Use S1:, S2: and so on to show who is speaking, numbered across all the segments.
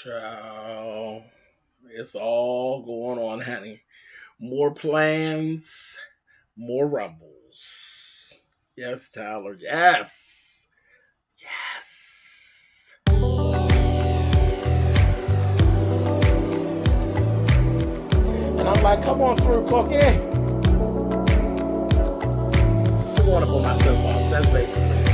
S1: Child, it's all going on, honey. More plans, more rumbles. Yes, Tyler. Yes. Yes. And I'm like, come on through, Cookie. I'm going up on my soapbox. That's basically it.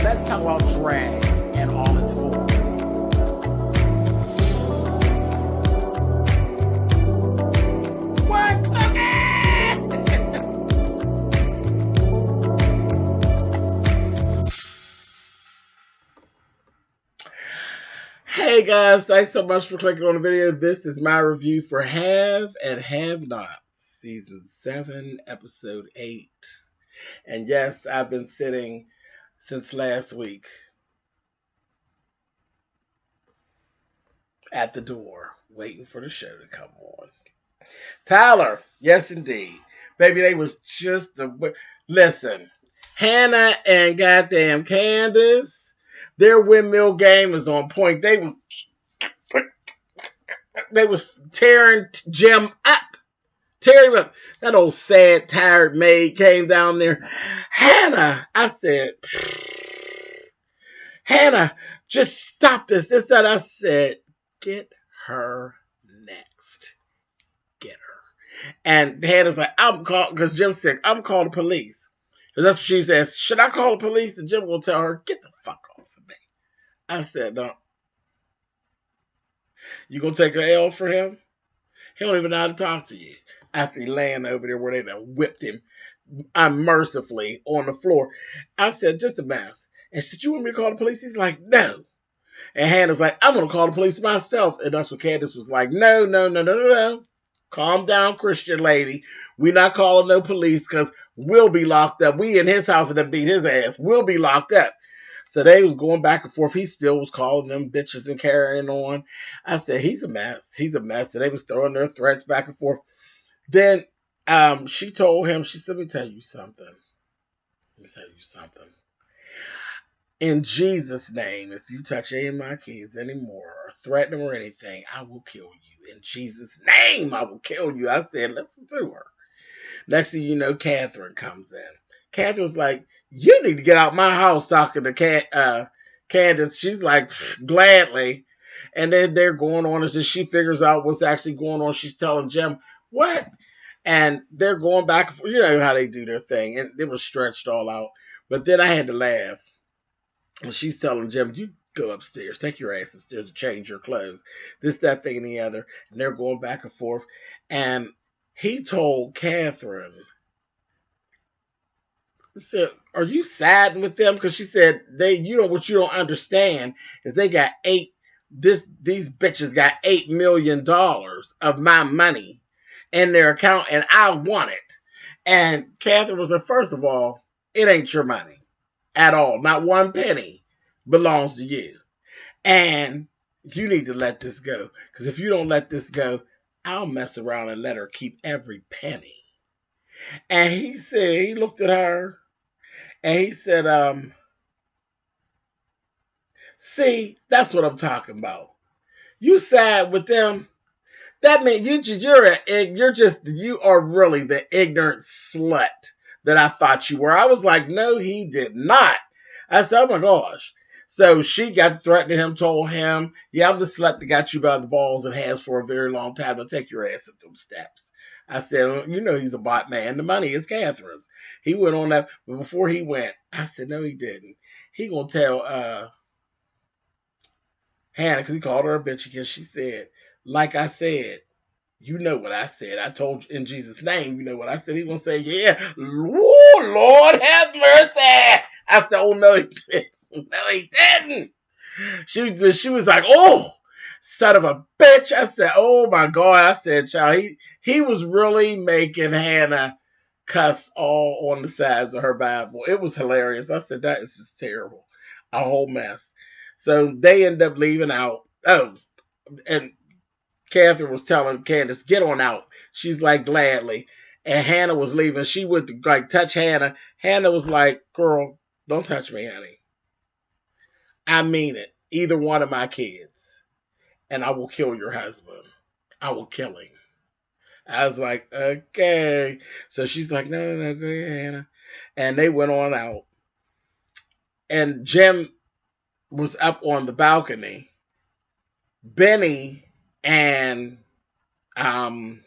S1: Let's talk about drag and all its forms. What, Cookie? Hey guys, thanks so much for clicking on the video. This is my review for Have and Have Not, Season 7, Episode 8. And yes, I've been sitting since last week at the door, waiting for the show to come on. Tyler, yes indeed. Baby, they was just listen, Hannah and goddamn Candace, their windmill game is on point. They was tearing Jim up. Tearing him up. That old sad, tired maid came down there. Hannah, I said, Hannah, just stop this. This, that. I said, get her next. Get her. And Hannah's like, I'm calling, because Jim's sick, I'm calling the police. Because that's what she says. Should I call the police? And Jim will tell her, get the fuck off of me. I said, no. You gonna take an L for him? He don't even know how to talk to you. After he laying over there where they done whipped him unmercifully on the floor. I said, just a mess. And she said, you want me to call the police? He's like, no. And Hannah's like, I'm going to call the police myself. And that's what Candace was like, no. Calm down, Christian lady. We not calling no police because we'll be locked up. We in his house and then beat his ass. We'll be locked up. So they was going back and forth. He still was calling them bitches and carrying on. I said, he's a mess. He's a mess. And they was throwing their threats back and forth. Then she told him, she said, let me tell you something. In Jesus' name, if you touch any of my kids anymore or threaten them or anything, I will kill you. In Jesus' name, I will kill you. I said, listen to her. Next thing you know, Catherine comes in. Catherine's like, you need to get out my house, talking to Candace. She's like, gladly. And then they're going on as she figures out what's actually going on. She's telling Jim, what? And they're going back and forth. You know how they do their thing. And it was stretched all out. But then I had to laugh. And she's telling Jim, you go upstairs. Take your ass upstairs to change your clothes. This, that, thing, and the other. And they're going back and forth. And he told Catherine, he said, are you siding with them? Because she said, what you don't understand is they got these bitches got $8 million of my money in their account, and I want it. And Catherine was like, first of all, it ain't your money at all. Not one penny belongs to you. And you need to let this go. Because if you don't let this go, I'll mess around and let her keep every penny. And he said, he looked at her and he said, see, that's what I'm talking about. You side with them. That means you are really the ignorant slut that I thought you were. I was like, no, he did not. I said, oh my gosh. So she got threatening him, told him, yeah, I'm the slut that got you by the balls and has for a very long time. Don't take your ass up them steps. I said, you know he's a bot man. The money is Catherine's. He went on that, but before he went, I said, no, he didn't. He gonna tell Hannah, because he called her a bitch because she said, like I said, you know what I said. I told you in Jesus' name, you know what I said. He's going to say, yeah, Ooh, Lord have mercy. I said, oh, no, he didn't. No, he didn't. She was like, oh, son of a bitch. I said, oh, my God. I said, child, he was really making Hannah cuss all on the sides of her Bible. It was hilarious. I said, that is just terrible. A whole mess. So they end up leaving out. Oh, and Catherine was telling Candace, get on out. She's like, gladly. And Hannah was leaving. She went to like touch Hannah. Hannah was like, girl, don't touch me, honey. I mean it. Either one of my kids. And I will kill your husband. I will kill him. I was like, okay. So she's like, no, no, no, go ahead, Hannah. And they went on out. And Jim was up on the balcony. Benny and um,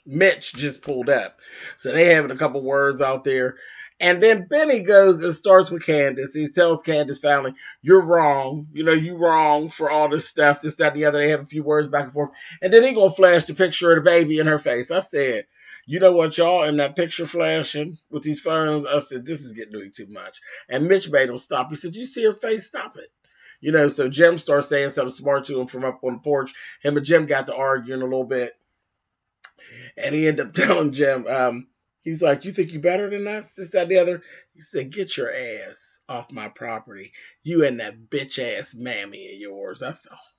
S1: Mitch just pulled up. So they having a couple words out there. And then Benny goes and starts with Candace. He tells Candace family, you're wrong. You wrong for all this stuff, this, that, and the other. They have a few words back and forth. And then he gonna flash the picture of the baby in her face. I said, you know what, y'all, in that picture flashing with these phones, I said, this is getting too much. And Mitch made him stop. He said, you see her face? Stop it. So Jim starts saying something smart to him from up on the porch. Him and Jim got to arguing a little bit. And he ended up telling Jim, he's like, you think you better than us? This, that, the other. He said, get your ass off my property. You and that bitch ass mammy of yours. I said, oh.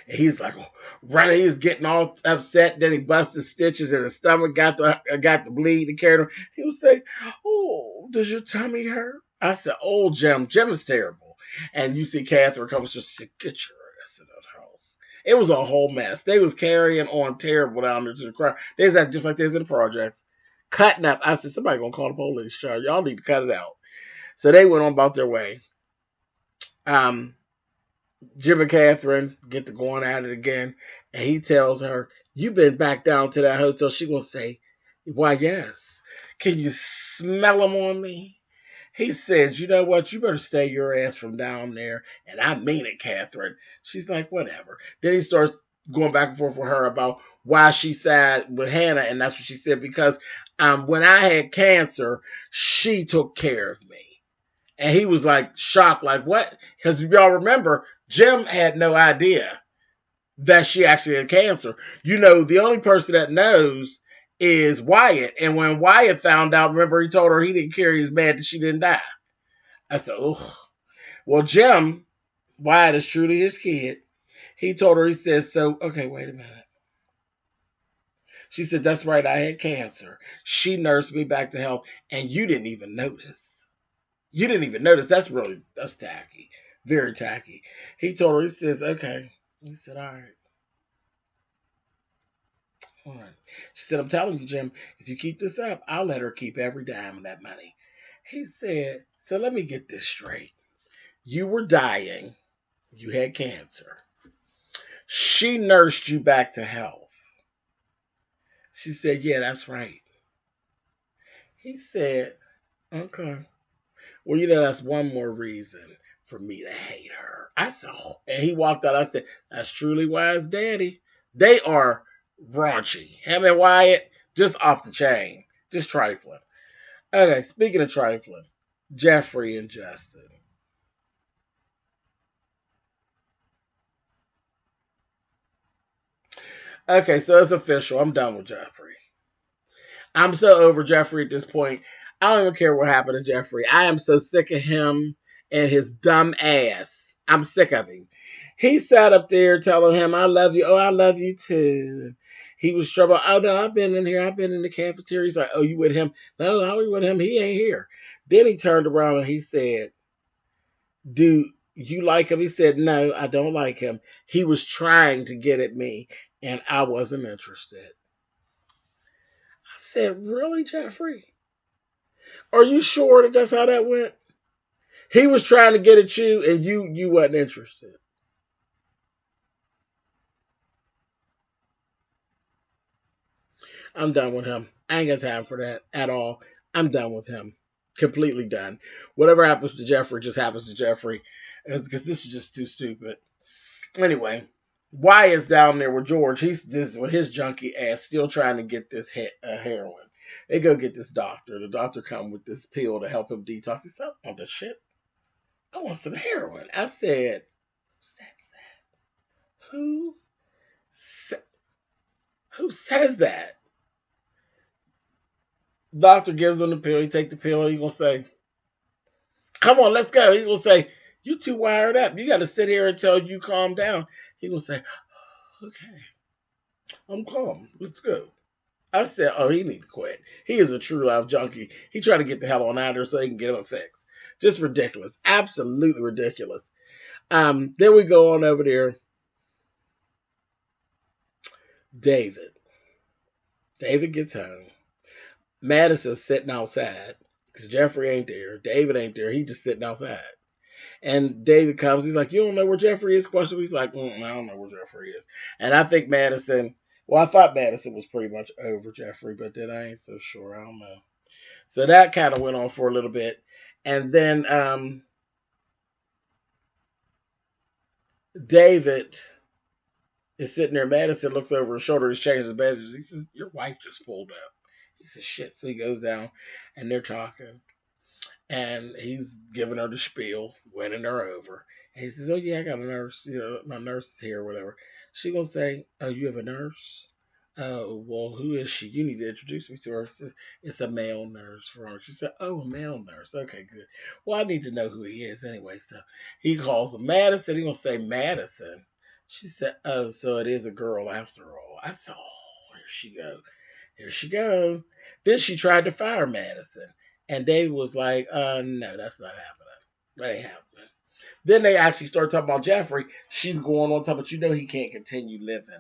S1: And he's like, oh, running. He was getting all upset. Then he busted stitches in his stomach, got the bleed and carried him. He would say, oh, does your tummy hurt? I said, oh, Jim is terrible. And you see Catherine comes, just get your ass in that house. It was a whole mess. They was carrying on terrible down there to the crowd. They was acting just like they was in the projects. Cutting up. I said, somebody gonna call the police, child. Y'all need to cut it out. So they went on about their way. Jim and Catherine get to going at it again. And he tells her, you been back down to that hotel. She gonna say, why, yes. Can you smell them on me? He says, you know what? You better stay your ass from down there. And I mean it, Catherine. She's like, whatever. Then he starts going back and forth with her about why she sat with Hannah. And that's what she said, because when I had cancer, she took care of me. And he was like shocked, like, what? Because if y'all remember, Jim had no idea that she actually had cancer. The only person that knows is Wyatt. And when Wyatt found out, remember, he told her he didn't care, he was mad that she didn't die. I said, oh. Well, Jim, Wyatt is truly his kid. He told her, he said, so, okay, wait a minute. She said, that's right, I had cancer. She nursed me back to health, and you didn't even notice. You didn't even notice. That's tacky. Very tacky. He told her, he says, okay. He said, all right. All right. She said, I'm telling you, Jim, if you keep this up, I'll let her keep every dime of that money. He said, so let me get this straight. You were dying. You had cancer. She nursed you back to health. She said, yeah, that's right. He said, okay. Well, that's one more reason for me to hate her. I said, oh. And he walked out. I said, that's truly wise, Daddy. They are raunchy. Him and Wyatt, just off the chain. Just trifling. Okay, speaking of trifling, Jeffrey and Justin. Okay, so it's official. I'm done with Jeffrey. I'm so over Jeffrey at this point. I don't even care what happened to Jeffrey. I am so sick of him and his dumb ass. I'm sick of him. He sat up there telling him, I love you. Oh, I love you too. And he was trouble. Oh, no, I've been in here. I've been in the cafeteria. He's like, oh, you with him? No, I was with him. He ain't here. Then he turned around and he said, do you like him? He said, no, I don't like him. He was trying to get at me and I wasn't interested. I said, really, Jeffrey? Are you sure that that's how that went? He was trying to get at you and you wasn't interested. I'm done with him. I ain't got time for that at all. I'm done with him. Completely done. Whatever happens to Jeffrey just happens to Jeffrey. Because this is just too stupid. Anyway, Wyatt's down there with George. He's just with his junkie ass still trying to get this heroin. They go get this doctor. The doctor come with this pill to help him detox. He said, I want the shit. I want some heroin. I said, who says that? Who says that? Doctor gives him the pill. He take the pill. He gonna say, "Come on, let's go." He gonna say, "You too wired up. You got to sit here until you calm down." He gonna say, "Okay, I'm calm. Let's go." I said, "Oh, he needs to quit. He is a true life junkie. He trying to get the hell on out of there so he can get him a fix." Just ridiculous. Absolutely ridiculous. Then we go on over there. David. David gets home. Madison's sitting outside because Jeffrey ain't there. David ain't there. He just sitting outside. And David comes. He's like, "You don't know where Jeffrey is?" Question. He's like, "I don't know where Jeffrey is." And I think Madison. Well, I thought Madison was pretty much over Jeffrey, but then I ain't so sure. I don't know. So that kind of went on for a little bit, and then David is sitting there. Madison looks over his shoulder. He's changing his bandages. He says, "Your wife just pulled up." He says, "Shit." So he goes down, and they're talking. And he's giving her the spiel, winning her over. And he says, "Oh yeah, I got a nurse. My nurse is here, or whatever." She gonna say, "Oh, you have a nurse? Oh, well, who is she? You need to introduce me to her." She says, "It's a male nurse, Veronica." She said, "Oh, a male nurse. Okay, good. Well, I need to know who he is anyway." So he calls him Madison. He gonna say Madison. She said, "Oh, so it is a girl after all." I said, "Oh, here she go. Here she go." Then she tried to fire Madison. And Dave was like, no, that's not happening. That ain't happening. Then they actually start talking about Jeffrey. She's going on top, but he can't continue living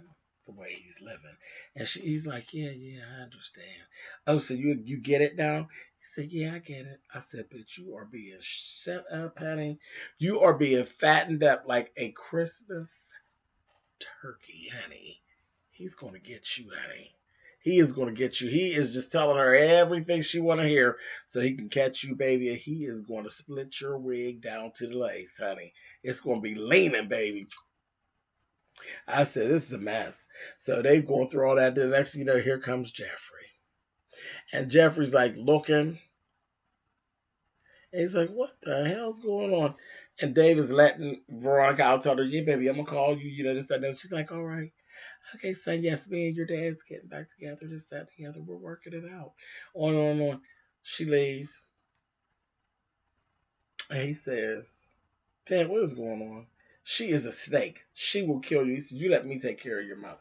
S1: the way he's living. And he's like, yeah, I understand. Oh, so you get it now? He said, yeah, I get it. I said, but you are being set up, honey. You are being fattened up like a Christmas turkey, honey. He's going to get you, honey. He is going to get you. He is just telling her everything she want to hear so he can catch you, baby. And he is going to split your wig down to the lace, honey. It's going to be leaning, baby. I said, this is a mess. So they going through all that. The next thing you know, here comes Jeffrey. And Jeffrey's like looking. And he's like, what the hell's going on? And Dave is letting Veronica out, tell her, yeah, baby, I'm going to call you, this, that, and that. She's like, all right. Okay, son, yes, me and your dad's getting back together, this, that, and the other. We're working it out. On. She leaves. And he says, Dad, what is going on? She is a snake. She will kill you. He said, you let me take care of your mother.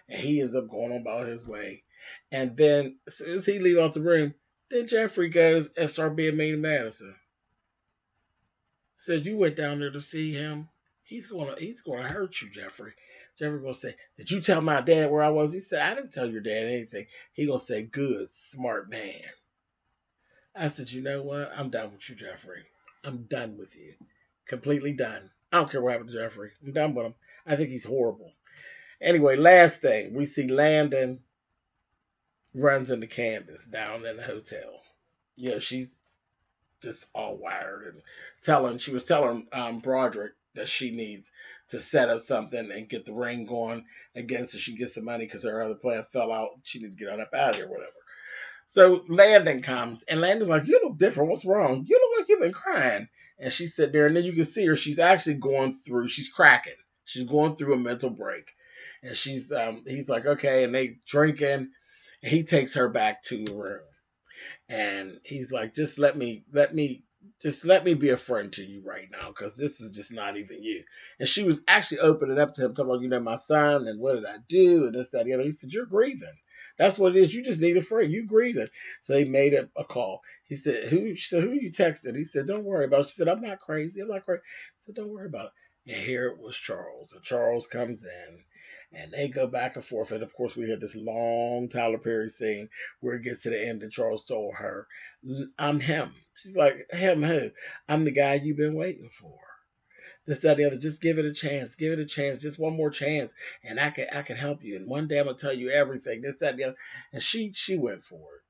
S1: And he ends up going on about his way. And then, as soon as he leaves out the room, then Jeffrey goes and starts being mean to Madison. Said, you went down there to see him. He's gonna hurt you, Jeffrey. Jeffrey gonna say, did you tell my dad where I was? He said, I didn't tell your dad anything. He gonna say, good, smart man. I said, you know what? I'm done with you, Jeffrey. I'm done with you. Completely done. I don't care what happened to Jeffrey. I'm done with him. I think he's horrible. Anyway, last thing. We see Landon runs into Candace down in the hotel. She's just all wired and she was telling Broderick that she needs to set up something and get the ring going again so she gets some money because her other plan fell out. She needs to get on up out of here, whatever. So Landon comes and Landon's like, you look different. What's wrong? You look like you've been crying. And she's sitting there and then you can see her. She's actually she's cracking. She's going through a mental break. And he's like, okay. And they drinking and he takes her back to the room. And he's like, just let me be a friend to you right now, because this is just not even you. And she was actually opening up to him, talking about, my son, and what did I do, and this, that, the other. He said, you're grieving. That's what it is. You just need a friend. You grieving. So he made a call. He said, who you texted? He said, don't worry about it. She said, I'm not crazy. I'm not crazy. He said, don't worry about it. And here it was Charles. And Charles comes in. And they go back and forth. And of course, we had this long Tyler Perry scene where it gets to the end and Charles told her, I'm him. She's like, him who? I'm the guy you've been waiting for. This, that, the other. Just give it a chance. Give it a chance. Just one more chance. And I can help you. And one day I'm going to tell you everything. This, that, the other. And she went for it.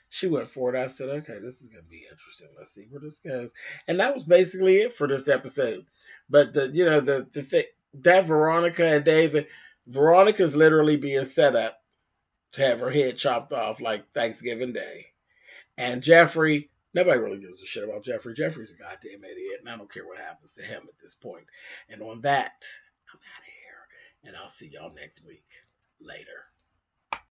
S1: She went for it. I said, okay, this is going to be interesting. Let's see where this goes. And that was basically it for this episode. But the thing, that Veronica and David, Veronica's literally being set up to have her head chopped off like Thanksgiving Day. And Jeffrey, nobody really gives a shit about Jeffrey. Jeffrey's a goddamn idiot, and I don't care what happens to him at this point. And on that, I'm out of here. And I'll see y'all next week. Later.